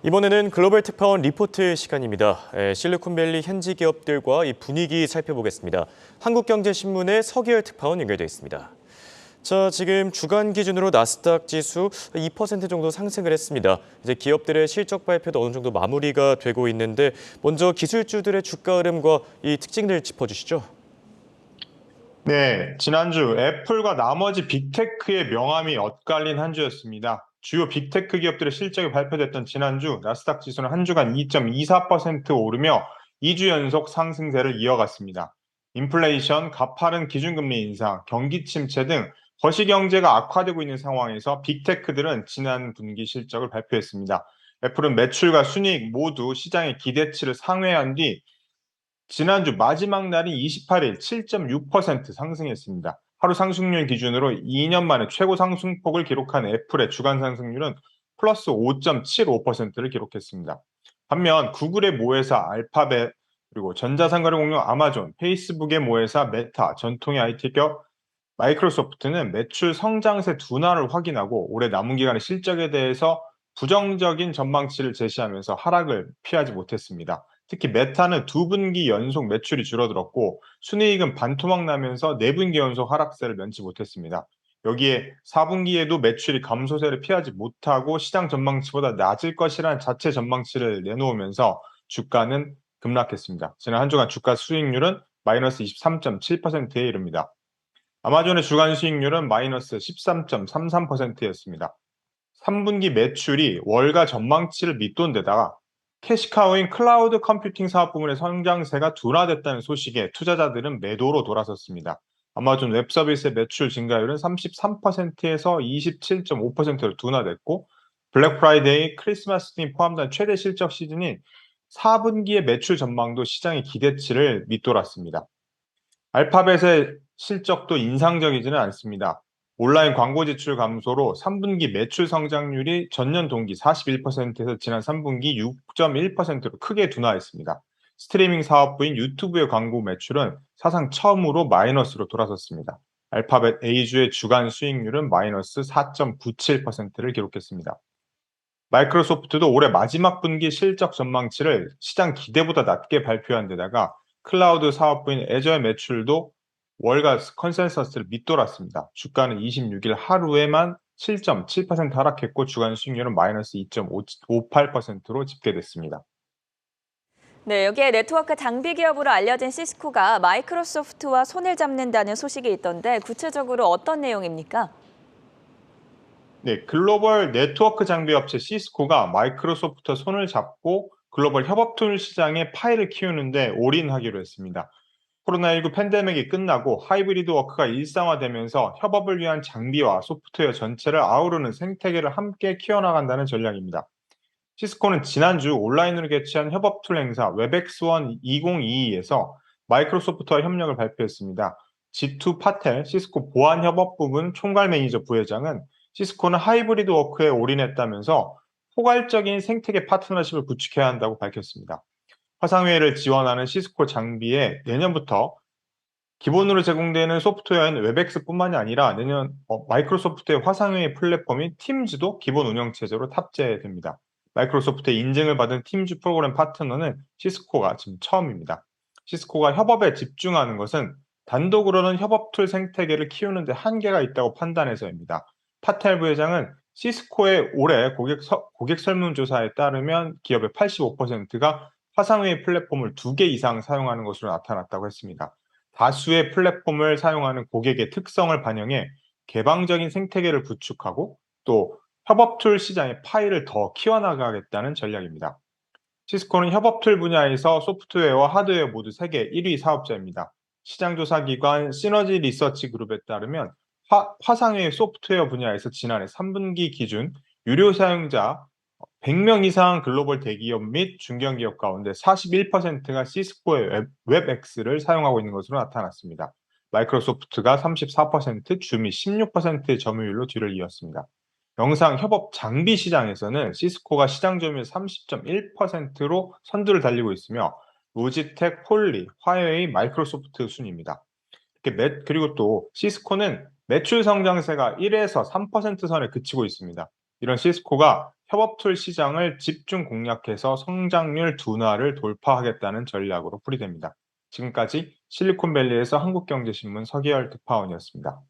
이번에는 글로벌 특파원 리포트 시간입니다. 실리콘밸리 현지 기업들과 이 분위기 살펴보겠습니다. 한국경제신문의 서기열 특파원 연결돼 있습니다. 자, 지금 주간 기준으로 나스닥 지수 2% 정도 상승을 했습니다. 이제 기업들의 실적 발표도 어느 정도 마무리가 되고 있는데 먼저 기술주들의 주가 흐름과 이 특징들 짚어주시죠. 네, 지난주 애플과 나머지 빅테크의 명암이 엇갈린 한 주였습니다. 주요 빅테크 기업들의 실적이 발표됐던 지난주 나스닥 지수는 한 주간 2.24% 오르며 2주 연속 상승세를 이어갔습니다. 인플레이션, 가파른 기준금리 인상, 경기 침체 등 거시경제가 악화되고 있는 상황에서 빅테크들은 지난 분기 실적을 발표했습니다. 애플은 매출과 순이익 모두 시장의 기대치를 상회한 뒤 지난주 마지막 날인 28일 7.6% 상승했습니다. 하루 상승률 기준으로 2년 만에 최고 상승폭을 기록한 애플의 주간 상승률은 플러스 5.75%를 기록했습니다. 반면 구글의 모회사 알파벳, 그리고 전자상거래 공룡 아마존, 페이스북의 모회사 메타, 전통의 IT 기업 마이크로소프트는 매출 성장세 둔화를 확인하고 올해 남은 기간의 실적에 대해서 부정적인 전망치를 제시하면서 하락을 피하지 못했습니다. 특히 메타는 두 분기 연속 매출이 줄어들었고 순이익은 반토막 나면서 네 분기 연속 하락세를 면치 못했습니다. 여기에 4분기에도 매출이 감소세를 피하지 못하고 시장 전망치보다 낮을 것이라는 자체 전망치를 내놓으면서 주가는 급락했습니다. 지난 한 주간 주가 수익률은 마이너스 23.7%에 이릅니다. 아마존의 주간 수익률은 마이너스 13.33%였습니다. 3분기 매출이 월가 전망치를 밑돈 데다가 캐시카우인 클라우드 컴퓨팅 사업 부문의 성장세가 둔화됐다는 소식에 투자자들은 매도로 돌아섰습니다. 아마존 웹 서비스의 매출 증가율은 33%에서 27.5%로 둔화됐고 블랙 프라이데이, 크리스마스 등 포함된 최대 실적 시즌인 4분기의 매출 전망도 시장의 기대치를 밑돌았습니다. 알파벳의 실적도 인상적이지는 않습니다. 온라인 광고 지출 감소로 3분기 매출 성장률이 전년 동기 41%에서 지난 3분기 6.1%로 크게 둔화했습니다. 스트리밍 사업부인 유튜브의 광고 매출은 사상 처음으로 마이너스로 돌아섰습니다. 알파벳 A주의 주간 수익률은 마이너스 4.97%를 기록했습니다. 마이크로소프트도 올해 마지막 분기 실적 전망치를 시장 기대보다 낮게 발표한 데다가 클라우드 사업부인 애저의 매출도 월가 컨센서스를 밑돌았습니다. 주가는 26일 하루에만 7.7% 하락했고 주간 수익률은 마이너스 2.58%로 집계됐습니다. 네, 여기에 네트워크 장비 기업으로 알려진 시스코가 마이크로소프트와 손을 잡는다는 소식이 있던데 구체적으로 어떤 내용입니까? 네, 글로벌 네트워크 장비 업체 시스코가 마이크로소프트와 손을 잡고 글로벌 협업 툴 시장에 파일을 키우는데 올인하기로 했습니다. 코로나19 팬데믹이 끝나고 하이브리드 워크가 일상화되면서 협업을 위한 장비와 소프트웨어 전체를 아우르는 생태계를 함께 키워나간다는 전략입니다. 시스코는 지난주 온라인으로 개최한 협업 툴 행사 웹엑스원 2022에서 마이크로소프트와 협력을 발표했습니다. 지투 파텔 시스코 보안 협업 부분 총괄 매니저 부회장은 시스코는 하이브리드 워크에 올인했다면서 포괄적인 생태계 파트너십을 구축해야 한다고 밝혔습니다. 화상회의를 지원하는 시스코 장비에 내년부터 기본으로 제공되는 소프트웨어는 웹엑스뿐만이 아니라 내년 마이크로소프트의 화상회의 플랫폼인 팀즈도 기본 운영체제로 탑재됩니다. 마이크로소프트의 인증을 받은 팀즈 프로그램 파트너는 시스코가 지금 처음입니다. 시스코가 협업에 집중하는 것은 단독으로는 협업 툴 생태계를 키우는 데 한계가 있다고 판단해서입니다. 파텔 부회장은 시스코의 올해 고객 설문조사에 따르면 기업의 85%가 화상회의 플랫폼을 2개 이상 사용하는 것으로 나타났다고 했습니다. 다수의 플랫폼을 사용하는 고객의 특성을 반영해 개방적인 생태계를 구축하고 또 협업 툴 시장의 파일을 더 키워나가겠다는 전략입니다. 시스코는 협업 툴 분야에서 소프트웨어와 하드웨어 모두 세계 1위 사업자입니다. 시장조사기관 시너지 리서치 그룹에 따르면 화상회의 소프트웨어 분야에서 지난해 3분기 기준 유료 사용자 100명 이상 글로벌 대기업 및 중견기업 가운데 41%가 시스코의 웹엑스를 사용하고 있는 것으로 나타났습니다. 마이크로소프트가 34%, 줌이 16%의 점유율로 뒤를 이었습니다. 영상 협업 장비 시장에서는 시스코가 시장 점유율 30.1%로 선두를 달리고 있으며 로지텍, 폴리, 화웨이, 마이크로소프트 순입니다. 그리고 또 시스코는 매출 성장세가 1에서 3% 선에 그치고 있습니다. 이런 시스코가 협업툴 시장을 집중 공략해서 성장률 둔화를 돌파하겠다는 전략으로 풀이됩니다. 지금까지 실리콘밸리에서 한국경제신문 서기열 특파원이었습니다.